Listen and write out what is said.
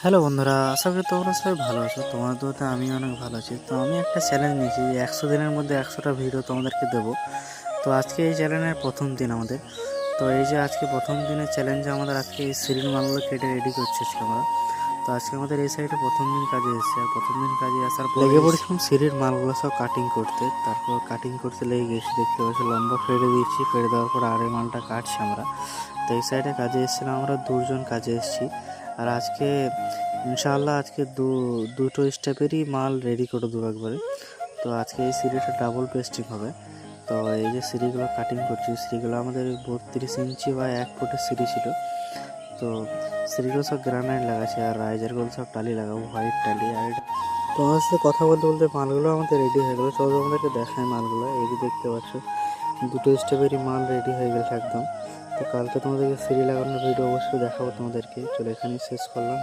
Hello বন্ধুরা, আশা করি তোমরা সবাই ভালো আছো। তোমার দোয়াতে আমি অনেক ভালো আছি। তো আমি একটা চ্যালেঞ্জ নিয়েছি যে 100 দিনের মধ্যে 100টা ভিডিও তোমাদেরকে দেবো। তো আজকে এই চ্যালেঞ্জের প্রথম দিন আমাদের। তো এই যে আজকে প্রথম দিনের চ্যালেঞ্জে আমাদের আজকে এই সিরিল মালগুলো কেটে রেডি করছি আমরা। তো আজকে আমাদের এই সাইডে প্রথম দিন কাজে এসেছি, আর প্রথম দিন কাজে আসার পর লেগে পড়েছিলাম সিরির মালগুলো সব কাটিং করতে। তারপর কাটিং করতে লেগে গেছি, দেখতে পাচ্ছি লম্বা ফেড়ে দিয়েছি। ফেড়ে দেওয়ার পর আর এই মালটা কাটছি আমরা। তো এই সাইডে কাজে এসেছিলাম আমরা, দুজন কাজে এসেছি। আর আজকে ইনশাআল্লাহ আজকে দুটো স্টেপেরই মাল রেডি করে দেবো একবারে। তো আজকে এই সিঁড়িটা ডাবল পেস্টিং হবে। তো এই যে সিঁড়িগুলো কাটিং করছি, সিঁড়িগুলো আমাদের 32 ইঞ্চি বা 1 ফুটের সিঁড়ি ছিল। তো সিঁড়িগুলো সব গ্রানাইট লাগাচ্ছে, আর রাইজারগুলো সব টালি লাগাবো, হোয়াইট টালি। আর তোমার সাথে কথা বলতে বলতে মালগুলো আমাদের রেডি হয়ে গেলো। চলো আমাদেরকে দেখায় মালগুলো। এই যে দেখতে পাচ্ছ, দুটো স্টেপেরই মাল রেডি হয়ে গেছে একদম। তো কালকে তোমাদেরকে সিঁড়ি লাগানোর ভিডিও অবশ্যই দেখাবো তোমাদেরকে। চলো এখানেই শেষ করলাম।